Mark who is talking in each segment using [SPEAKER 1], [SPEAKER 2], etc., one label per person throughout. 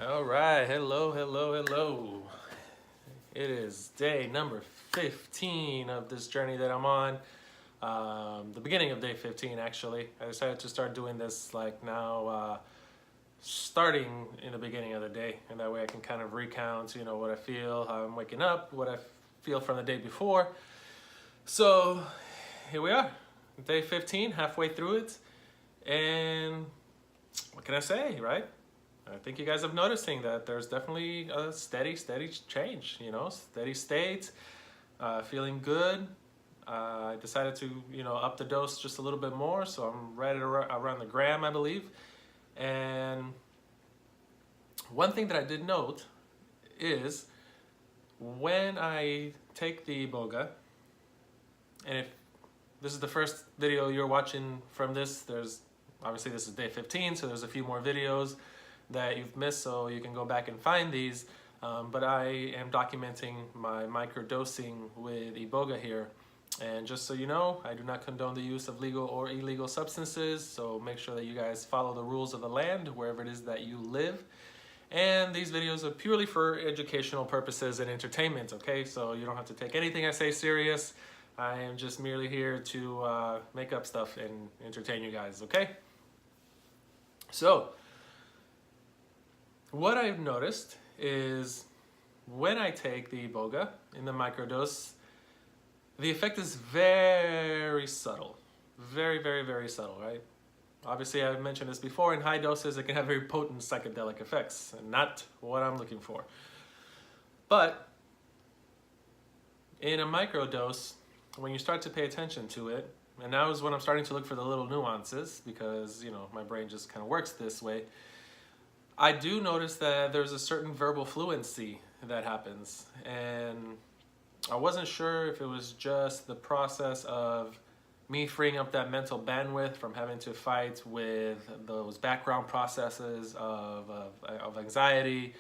[SPEAKER 1] All right, hello. It is day number 15 of this journey that I'm on. The beginning of day 15, actually. I decided to start doing this like now, starting in the beginning of the day, and that way I can kind of recount, what I feel, how I'm waking up, what I feel from the day before. So here we are, day 15, halfway through it, and what can I say, right? I think you guys have noticing that there's definitely a steady change, steady state, feeling good. I decided to, up the dose just a little bit more, so I'm right at around the gram, I believe. And one thing that I did note is when I take the Iboga, and if this is the first video you're watching from this, obviously this is day 15, so there's a few more videos that you've missed, so you can go back and find these. But I am documenting my microdosing with Iboga here. And just so you know, I do not condone the use of legal or illegal substances, so make sure that you guys follow the rules of the land wherever it is that you live. And these videos are purely for educational purposes and entertainment, okay? So you don't have to take anything I say serious. I am just merely here to make up stuff and entertain you guys, okay? So, what I've noticed is when I take the Iboga in the microdose, the effect is very subtle. Very subtle, right? Obviously, I've mentioned this before, in high doses it can have very potent psychedelic effects, and not what I'm looking for. But in a microdose, when you start to pay attention to it, and now is when I'm starting to look for the little nuances, because, my brain just kind of works this way, I do notice that there's a certain verbal fluency that happens, and I wasn't sure if it was just the process of me freeing up that mental bandwidth from having to fight with those background processes of anxiety,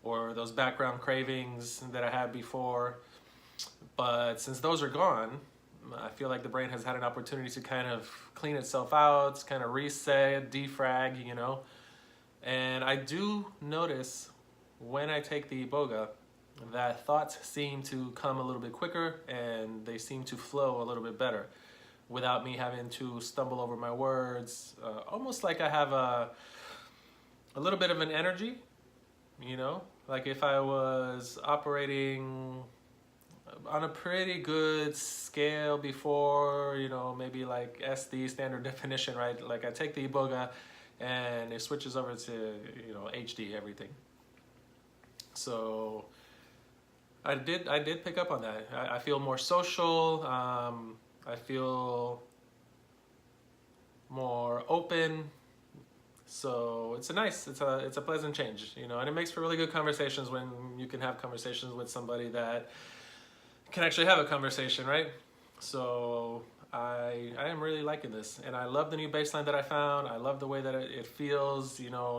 [SPEAKER 1] or those background cravings that I had before. But since those are gone, I feel like the brain has had an opportunity to kind of clean itself out, kind of reset, defrag, And I do notice when I take the Iboga that thoughts seem to come a little bit quicker, and they seem to flow a little bit better without me having to stumble over my words. Almost like I have a little bit of an energy, like if I was operating on a pretty good scale before, maybe like SD, standard definition, right? Like I take the Iboga and it switches over to, HD, everything. So I did pick up on that. I feel more social. I feel more open. So it's a pleasant change, and it makes for really good conversations when you can have conversations with somebody that can actually have a conversation, right? So I am really liking this, and I love the new baseline that I found. I love the way that it feels,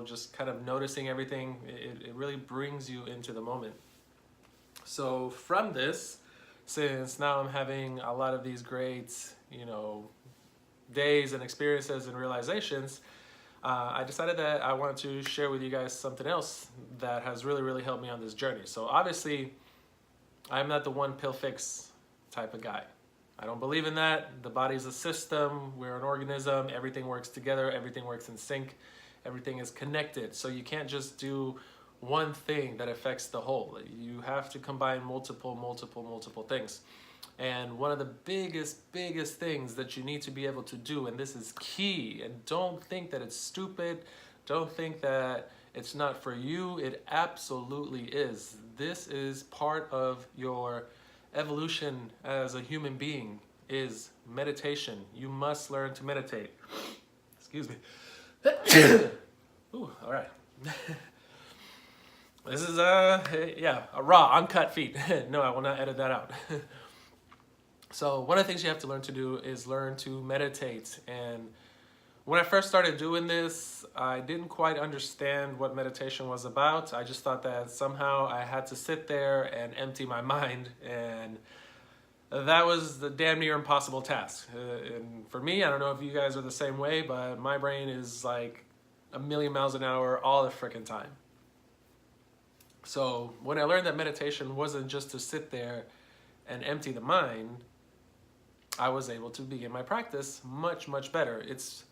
[SPEAKER 1] just kind of noticing everything. It really brings you into the moment. So from this, since now I'm having a lot of these great, days and experiences and realizations, I decided that I wanted to share with you guys something else that has really helped me on this journey. So obviously, I'm not the one pill fix type of guy. I don't believe in that. The body's a system, we're an organism, everything works together, everything works in sync, everything is connected. So you can't just do one thing that affects the whole. You have to combine multiple things. And one of the biggest things that you need to be able to do, and this is key, and don't think that it's stupid, don't think that it's not for you, it absolutely is. This is part of your evolution as a human being, is meditation. You must learn to meditate. Excuse me. Ooh, all right. This is a raw, uncut feed. No, I will not edit that out. So one of the things you have to learn to do is learn to meditate. And when I first started doing this, I didn't quite understand what meditation was about. I just thought that somehow I had to sit there and empty my mind, and that was the damn near impossible task. And for me, I don't know if you guys are the same way, but my brain is like a million miles an hour all the frickin' time. So when I learned that meditation wasn't just to sit there and empty the mind, I was able to begin my practice much, much better. It's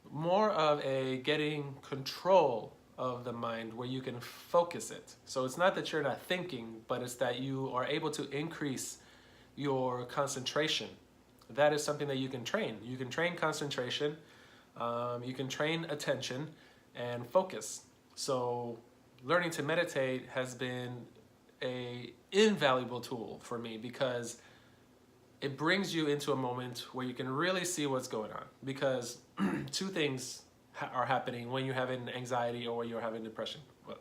[SPEAKER 1] more of a getting control of the mind where you can focus it. So it's not that you're not thinking, but it's that you are able to increase your concentration. That is something that you can train. You can train concentration, you can train attention and focus. So learning to meditate has been an invaluable tool for me because it brings you into a moment where you can really see what's going on. Because two things are happening when you're having anxiety or when you're having depression. Well,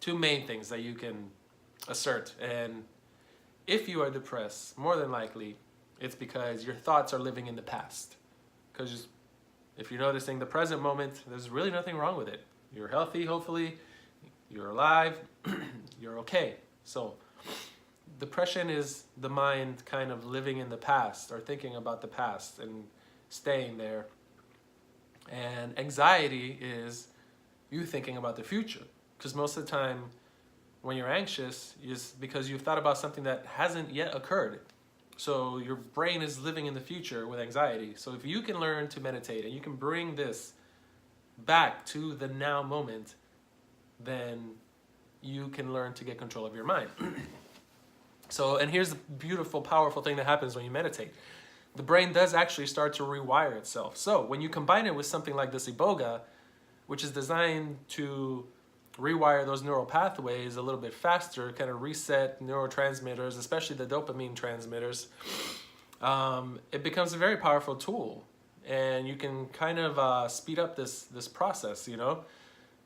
[SPEAKER 1] two main things that you can assert. And if you are depressed, more than likely, it's because your thoughts are living in the past. Because if you're noticing the present moment, there's really nothing wrong with it. You're healthy, hopefully. You're alive. You're okay. So depression is the mind kind of living in the past or thinking about the past and staying there. And anxiety is you thinking about the future. Because most of the time when you're anxious, it's because you've thought about something that hasn't yet occurred. So your brain is living in the future with anxiety. So if you can learn to meditate and you can bring this back to the now moment, then you can learn to get control of your mind. So, and here's the beautiful, powerful thing that happens when you meditate. The brain does actually start to rewire itself. So when you combine it with something like this Iboga, which is designed to rewire those neural pathways a little bit faster, kind of reset neurotransmitters, especially the dopamine transmitters, it becomes a very powerful tool. And you can kind of speed up this process, you know?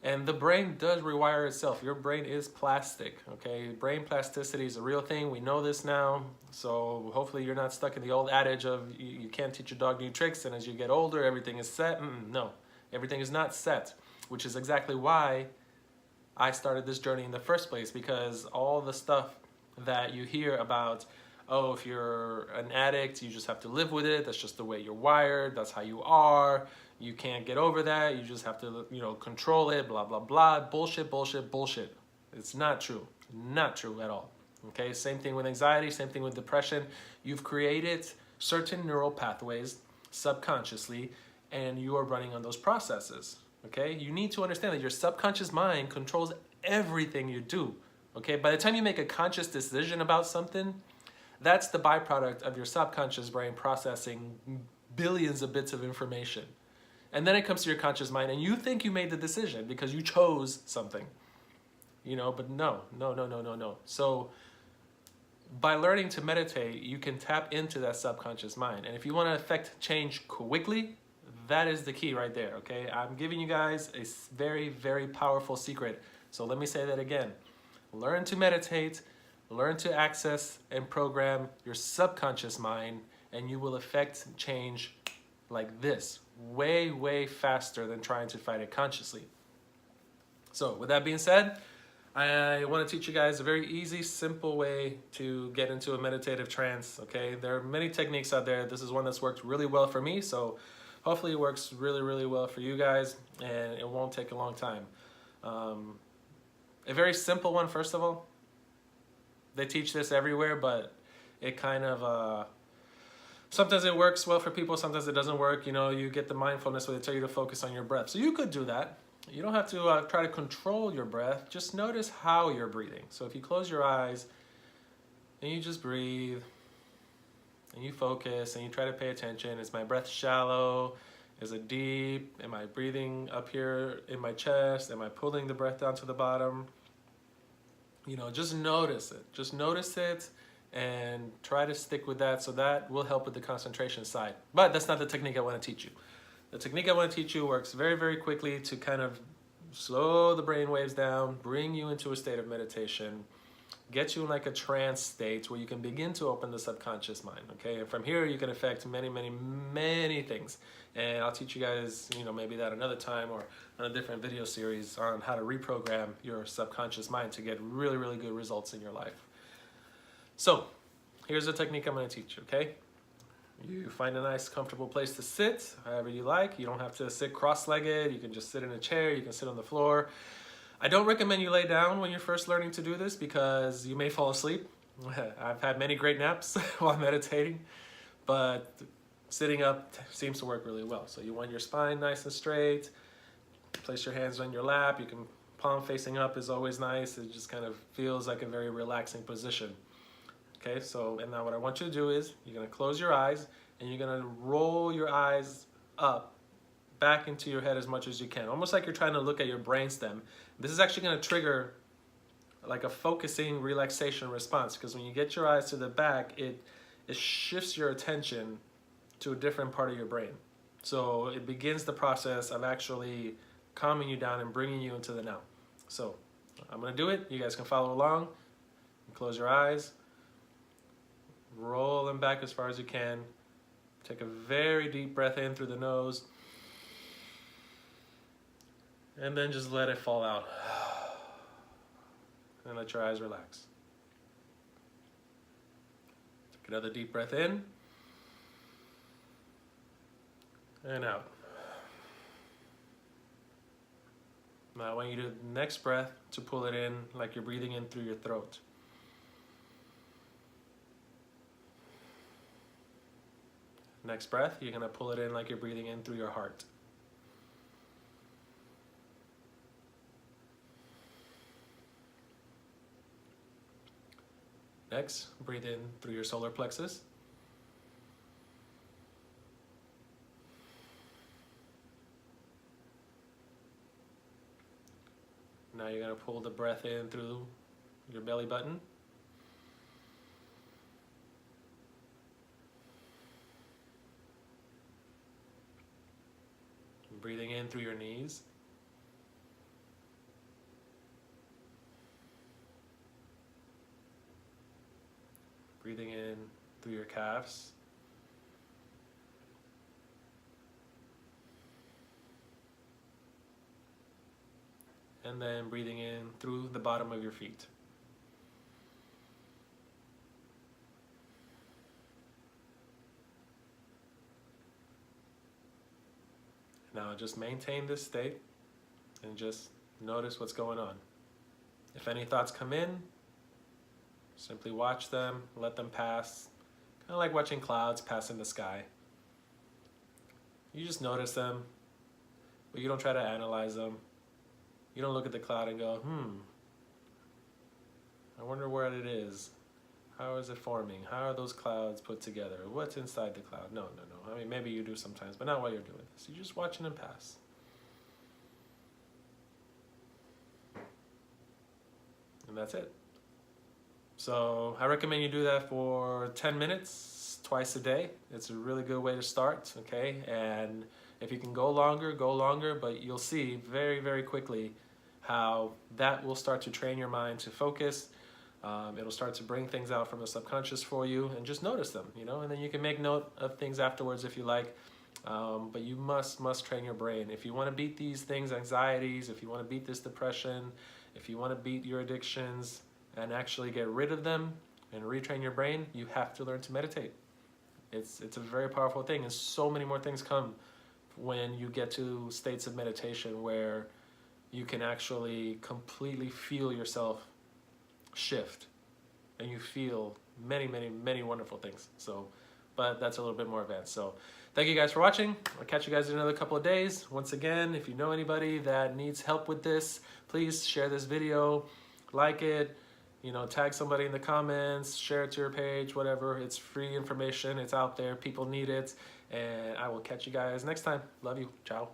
[SPEAKER 1] And the brain does rewire itself. Your brain is plastic, okay? Brain plasticity is a real thing. We know this now. So hopefully you're not stuck in the old adage of you can't teach a dog new tricks, and as you get older, everything is set. No, everything is not set, which is exactly why I started this journey in the first place, because all the stuff that you hear about, oh, if you're an addict, you just have to live with it. That's just the way you're wired. That's how you are. You can't get over that. You just have to, you know, control it, blah, blah, blah. Bullshit, bullshit, bullshit. It's not true. Not true at all. Okay, same thing with anxiety, same thing with depression. You've created certain neural pathways subconsciously, and you are running on those processes. Okay, you need to understand that your subconscious mind controls everything you do. Okay, by the time you make a conscious decision about something, that's the byproduct of your subconscious brain processing billions of bits of information. And then it comes to your conscious mind, and you think you made the decision because you chose something. You know, but no. So by learning to meditate, you can tap into that subconscious mind. And if you want to affect change quickly, that is the key right there, okay? I'm giving you guys a very, very powerful secret. So let me say that again. Learn to meditate, learn to access and program your subconscious mind, and you will affect change like this, way, way faster than trying to fight it consciously. So with that being said, I want to teach you guys a very easy, simple way to get into a meditative trance, okay? There are many techniques out there. This is one that's worked really well for me, so hopefully it works really, really well for you guys, and it won't take a long time. A very simple one, first of all. They teach this everywhere, but it kind of, sometimes it works well for people, sometimes it doesn't work. You know, you get the mindfulness where they tell you to focus on your breath. So you could do that. You don't have to try to control your breath. Just notice how you're breathing. So if you close your eyes and you just breathe and you focus and you try to pay attention. Is my breath shallow? Is it deep? Am I breathing up here in my chest? Am I pulling the breath down to the bottom? You know, just notice it. Just notice it and try to stick with that, so that will help with the concentration side. But that's not the technique I want to teach you. The technique I want to teach you works very, very quickly to kind of slow the brain waves down, bring you into a state of meditation, get you in like a trance state where you can begin to open the subconscious mind, okay? And from here, you can affect many, many, many things. And I'll teach you guys, you know, maybe that another time or on a different video series on how to reprogram your subconscious mind to get really, really good results in your life. So here's the technique I'm going to teach you, okay? You find a nice, comfortable place to sit, however you like. You don't have to sit cross-legged. You can just sit in a chair. You can sit on the floor. I don't recommend you lay down when you're first learning to do this because you may fall asleep. I've had many great naps while meditating, but sitting up seems to work really well. So you want your spine nice and straight. Place your hands on your lap. You can palm facing up is always nice. It just kind of feels like a very relaxing position. Okay, so and now what I want you to do is you're gonna close your eyes and you're gonna roll your eyes up back into your head as much as you can, almost like you're trying to look at your brainstem. This is actually going to trigger like a focusing relaxation response, because when you get your eyes to the back, it shifts your attention to a different part of your brain. So it begins the process of actually calming you down and bringing you into the now. So I'm going to do it. You guys can follow along. Close your eyes. Roll them back as far as you can. Take a very deep breath in through the nose. And then just let it fall out. And let your eyes relax. Take another deep breath in. And out. Now I want you to, next breath, to pull it in like you're breathing in through your throat. Next breath, you're going to pull it in like you're breathing in through your heart. Next, breathe in through your solar plexus. Now you're going to pull the breath in through your belly button. Breathing in through your knees. Breathing in through your calves. And then breathing in through the bottom of your feet. Now just maintain this state and just notice what's going on. If any thoughts come in, simply watch them, let them pass. Kind of like watching clouds pass in the sky. You just notice them, but you don't try to analyze them. You don't look at the cloud and go, I wonder where it is. How is it forming? How are those clouds put together? What's inside the cloud? No. I mean, maybe you do sometimes, but not while you're doing this. You're just watching them pass. And that's it. So I recommend you do that for 10 minutes, twice a day. It's a really good way to start, okay? And if you can go longer, but you'll see very, very quickly how that will start to train your mind to focus. It'll start to bring things out from the subconscious for you, and just notice them, and then you can make note of things afterwards if you like. But you must train your brain. If you want to beat these things, anxieties, if you want to beat this depression, if you want to beat your addictions and actually get rid of them and retrain your brain, you have to learn to meditate. It's a very powerful thing, and so many more things come when you get to states of meditation where you can actually completely feel yourself shift, and you feel many wonderful things. So, but that's a little bit more advanced. So thank you guys for watching. I'll catch you guys in another couple of days. Once again, if you know anybody that needs help with this, please share this video, like it, tag somebody in the comments, share it to your page, whatever. It's free information. It's out there. People need it. And I will catch you guys next time. Love you. Ciao.